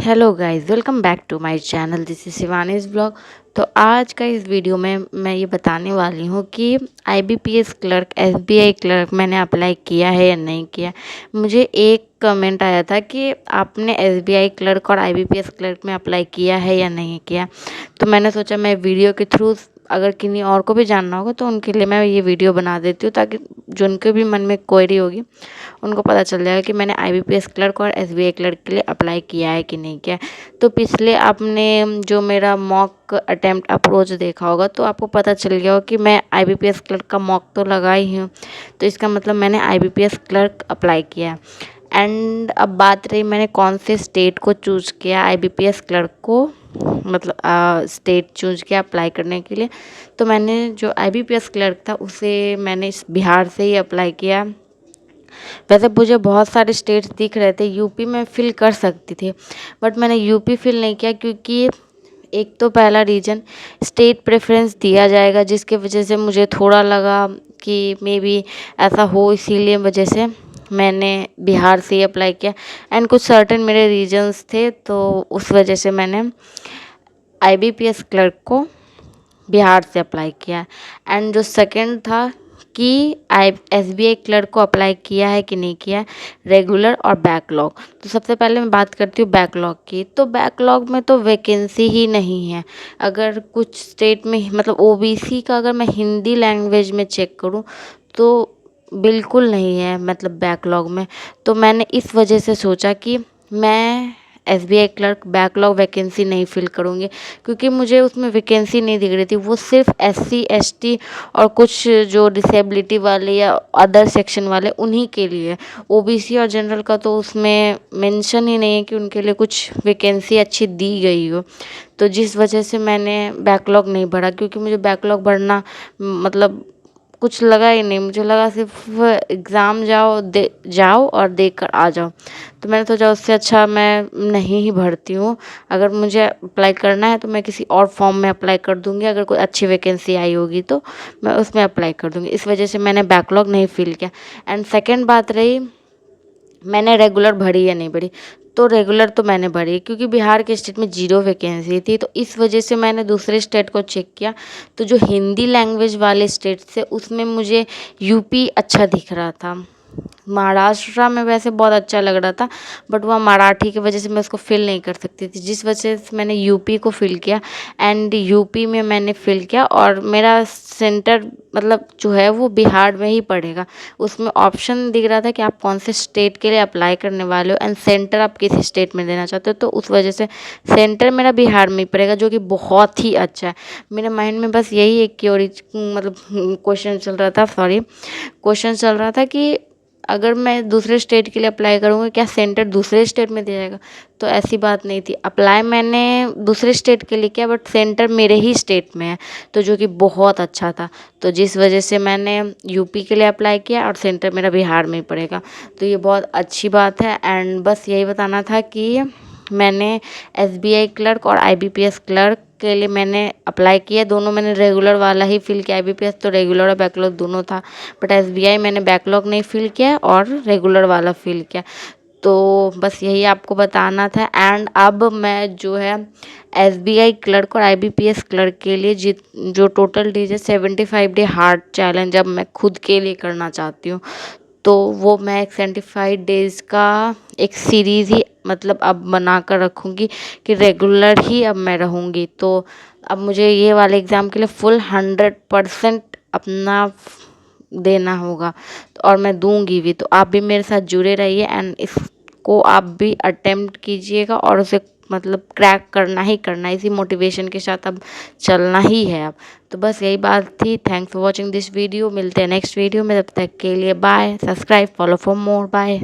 Hello guys, welcome back to my channel. This is Shivani's blog. तो आज का इस वीडियो में मैं ये बताने वाली हूँ कि आईबीपीएस क्लर्क, एसबीआई क्लर्क मैंने अप्लाई किया है या नहीं किया। मुझे एक कमेंट आया था कि आपने एसबीआई क्लर्क और आईबीपीएस क्लर्क में अप्लाई किया है या नहीं किया। तो मैंने सोचा मैं वीडियो के थ्रू अगर किन्हीं और को भी जानना होगा तो उनके लिए मैं ये वीडियो बना देती हूँ, ताकि जो उनके भी मन में क्वेरी होगी उनको पता चल जाएगा कि मैंने आईबीपीएस क्लर्क और एसबीआई क्लर्क के लिए अप्लाई किया है कि नहीं किया है। तो पिछले आपने जो मेरा मॉक अटेम्प्ट अप्रोच देखा होगा तो आपको पता चल गया होगा कि मैं आईबीपीएस क्लर्क का मॉक तो लगा ही हूँ। तो इसका मतलब मैंने आईबीपीएस क्लर्क अप्लाई किया है। एंड अब बात रही मैंने कौन से स्टेट को चूज़ किया आईबीपीएस क्लर्क को, मतलब स्टेट चूज़ किया अप्लाई करने के लिए। तो मैंने जो आईबीपीएस क्लर्क था उसे मैंने इस बिहार से ही अप्लाई किया। वैसे मुझे बहुत सारे स्टेट्स दिख रहे थे, यूपी में फिल कर सकती थी, बट मैंने यूपी फिल नहीं किया क्योंकि एक तो पहला रीज़न स्टेट प्रेफरेंस दिया जाएगा, जिसके वजह से मुझे थोड़ा लगा कि मे बी ऐसा हो, इसीलिए वजह से मैंने बिहार से ही अप्लाई किया। एंड कुछ सर्टेन मेरे रीजन्स थे, तो उस वजह से मैंने आईबीपीएस क्लर्क को बिहार से अप्लाई किया। एंड जो सेकंड था कि एसबीआई क्लर्क को अप्लाई किया है कि नहीं किया है, रेगुलर और बैकलॉग। तो सबसे पहले मैं बात करती हूँ बैकलॉग की। तो बैकलॉग में तो वैकेंसी ही नहीं है। अगर कुछ स्टेट में मतलब ओबीसी का अगर मैं हिंदी लैंग्वेज में चेक करूँ तो बिल्कुल नहीं है, मतलब बैकलॉग में। तो मैंने इस वजह से सोचा कि मैं एसबीआई क्लर्क बैकलॉग वैकेंसी नहीं फिल करूँगी, क्योंकि मुझे उसमें वैकेंसी नहीं दिख रही थी। वो सिर्फ एससी एसटी और कुछ जो डिसेबिलिटी वाले या अदर सेक्शन वाले उन्हीं के लिए। ओबीसी और जनरल का तो उसमें मेंशन ही नहीं है कि उनके लिए कुछ वैकेंसी अच्छी दी गई हो। तो जिस वजह से मैंने बैकलॉग नहीं भरा, क्योंकि मुझे बैकलॉग भरना मतलब कुछ लगा ही नहीं। मुझे लगा सिर्फ एग्ज़ाम जाओ और देख कर आ जाओ। तो मैंने सोचा उससे अच्छा मैं नहीं ही भरती हूँ। अगर मुझे अप्लाई करना है तो मैं किसी और फॉर्म में अप्लाई कर दूँगी। अगर कोई अच्छी वैकेंसी आई होगी तो मैं उसमें अप्लाई कर दूँगी। इस वजह से मैंने बैकलॉग नहीं फिल किया। एंड सेकेंड बात रही मैंने रेगुलर भरी या नहीं भरी। तो रेगुलर तो मैंने भरी, क्योंकि बिहार के स्टेट में 0 वैकेंसी थी। तो इस वजह से मैंने दूसरे स्टेट को चेक किया, तो जो हिंदी लैंग्वेज वाले स्टेट थे उसमें मुझे यूपी अच्छा दिख रहा था। महाराष्ट्र में वैसे बहुत अच्छा लग रहा था, बट वह मराठी की वजह से मैं उसको फिल नहीं कर सकती थी, जिस वजह से मैंने यूपी को फिल किया। एंड यूपी में मैंने फिल किया और मेरा सेंटर मतलब जो है वो बिहार में ही पड़ेगा। उसमें ऑप्शन दिख रहा था कि आप कौन से स्टेट के लिए अप्लाई करने वाले हो एंड सेंटर आप किसी स्टेट में देना चाहते हो। तो उस वजह से सेंटर मेरा बिहार में ही पड़ेगा, जो कि बहुत ही अच्छा है। मेरे माइंड में बस यही एक मतलब क्वेश्चन चल रहा था कि अगर मैं दूसरे स्टेट के लिए अप्लाई करूँगी क्या सेंटर दूसरे स्टेट में दिया जाएगा। तो ऐसी बात नहीं थी। अप्लाई मैंने दूसरे स्टेट के लिए किया, बट सेंटर मेरे ही स्टेट में है, तो जो कि बहुत अच्छा था। तो जिस वजह से मैंने यूपी के लिए अप्लाई किया और सेंटर मेरा बिहार में ही पड़ेगा। तो ये बहुत अच्छी बात है। एंड बस यही बताना था कि मैंने एसबीआई क्लर्क और आईबीपीएस क्लर्क के लिए मैंने अप्लाई किया। दोनों मैंने रेगुलर वाला ही फिल किया। आईबीपीएस तो रेगुलर और बैकलॉग दोनों था, बट एसबीआई मैंने बैकलॉग नहीं फिल किया और रेगुलर वाला फिल किया। तो बस यही आपको बताना था। एंड अब मैं जो है एसबीआई क्लर्क और आईबीपीएस क्लर्क के लिए जो टोटल डेज है 75 डे हार्ड चैलेंज अब मैं खुद के लिए करना चाहती हूँ। तो वो मैं एक 75 डेज़ का एक सीरीज़ ही मतलब अब बना कर रखूँगी कि रेगुलर ही अब मैं रहूँगी। तो अब मुझे ये वाले एग्ज़ाम के लिए फुल 100% अपना देना होगा, और मैं दूंगी भी। तो आप भी मेरे साथ जुड़े रहिए एंड इसको आप भी अटेम्प्ट कीजिएगा और उसे मतलब क्रैक करना ही करना, इसी मोटिवेशन के साथ अब चलना ही है अब। तो बस यही बात थी। Thanks for watching this video. मिलते हैं नेक्स्ट वीडियो में, तब तक के लिए bye. Subscribe, follow for more. Bye.